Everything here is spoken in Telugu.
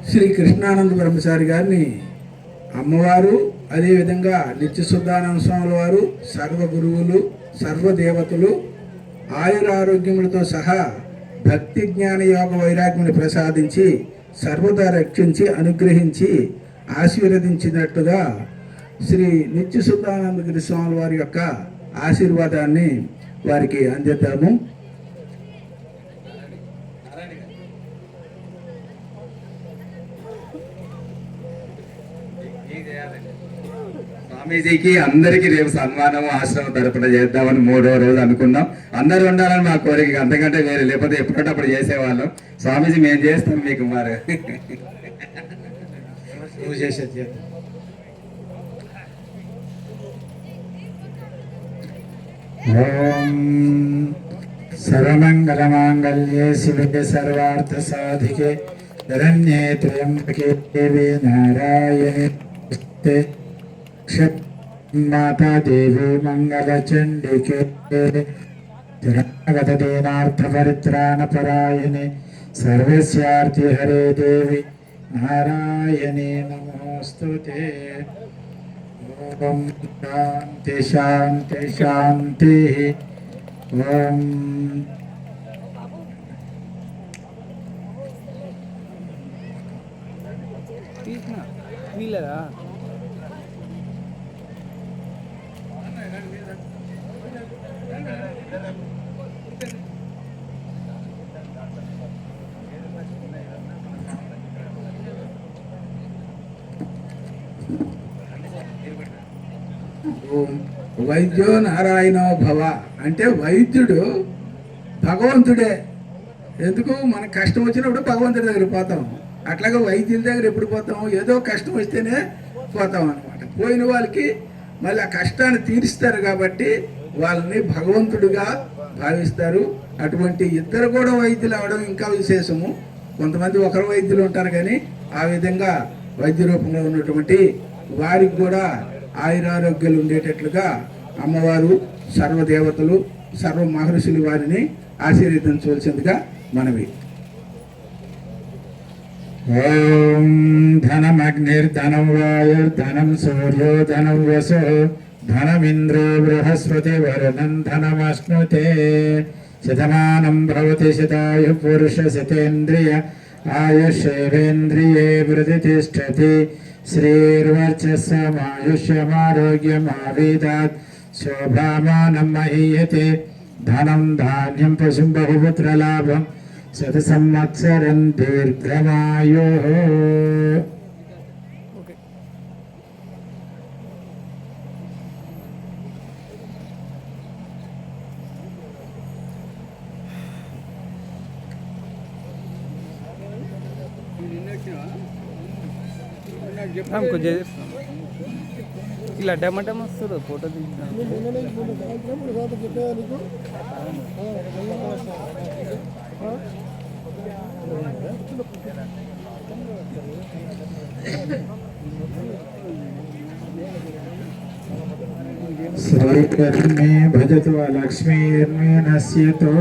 శ్రీ కృష్ణానంద బ్రహ్మచారి గారిని అమ్మవారు, అదేవిధంగా నిత్యశుద్ధానంద స్వాముల వారు, సర్వ గురువులు, సర్వదేవతలు ఆయురారోగ్యములతో సహా భక్తి జ్ఞాన యోగ వైరాగ్యముని ప్రసాదించి సర్వదా రక్షించి అనుగ్రహించి ఆశీర్వదించినట్టుగా శ్రీ నిత్యశుద్ధానందగిరి స్వాముల వారి యొక్క ఆశీర్వాదాన్ని వారికి అందిద్దాము. స్వామీజీకి అందరికీ రేపు సన్మానం ఆశ్రమం తరపున చేద్దామని 3వ రోజు అనుకున్నాం. అందరూ ఉండాలని మా కోరిక, అంతకంటే వేరే, లేకపోతే ఎప్పుడప్పుడు చేసేవాళ్ళం. స్వామీజీ మేము చేస్తాం మీకు మరి ఓం సర్వమంగళమాంగళ్యే శివే సర్వార్థ సాధికే శరణ్యే త్ర్యంబకే దేవి నారాయణి మాతా దేవి మంగళచండికే శరణాగతదీనార్థపరిత్రాణపరాయణి సర్వస్యార్థి హరే దేవి నారాయణి నమోస్తుతే. ఓం శాంతి శాంతి శాంతి. ఓం వీళ్ళదా వైద్యో నారాయణో భవ అంటే వైద్యుడు భగవంతుడే. ఎందుకు, మనకు కష్టం వచ్చినప్పుడు భగవంతుడి దగ్గర పోతాం. అట్లాగే వైద్యుల దగ్గర ఎప్పుడు పోతాం, ఏదో కష్టం వస్తేనే పోతాం అనమాట. పోయిన వాళ్ళకి మళ్ళీ ఆ కష్టాన్ని తీరుస్తారు కాబట్టి వాళ్ళని భగవంతుడిగా భావిస్తారు. అటువంటి ఇద్దరు కూడా వైద్యులు అవడం ఇంకా విశేషము. కొంతమంది ఒకరు వైద్యులు ఉంటారు, కానీ ఆ విధంగా వైద్య రూపంలో ఉన్నటువంటి వారికి కూడా ఆయురారోగ్యాలు ఉండేటట్లుగా అమ్మవారు, సర్వదేవతలు, సర్వ మహర్షులు వారిని ఆశీర్వదించవలసిందిగా మనవి. ఓం ధనమగ్నిర్ధనం వాయుర్ధనం సూర్యో ధనం వసో ధనమింద్రో బృహస్పతి వరుణం ధనమశ్నుతే. శతమానం భవతి శతాయు పురుష శతేంద్రియ ఆయుషేవేంద్రియే ప్రతిష్టతి. శ్రీర్వర్చస్సమాయుష్యమారోగ్యమావేదాత్ శోభామానం మహీయతే. ధనం ధాన్యం పశుం బహుపుత్రలాభం శత సంవత్సరం దీర్ఘమాయో. हमको जे ఇలా డమటం వస్తుంది ఫోటో తీస్తాను. శ్రీకర్మే భజతు లక్ష్మీర్మే నశ్యతో.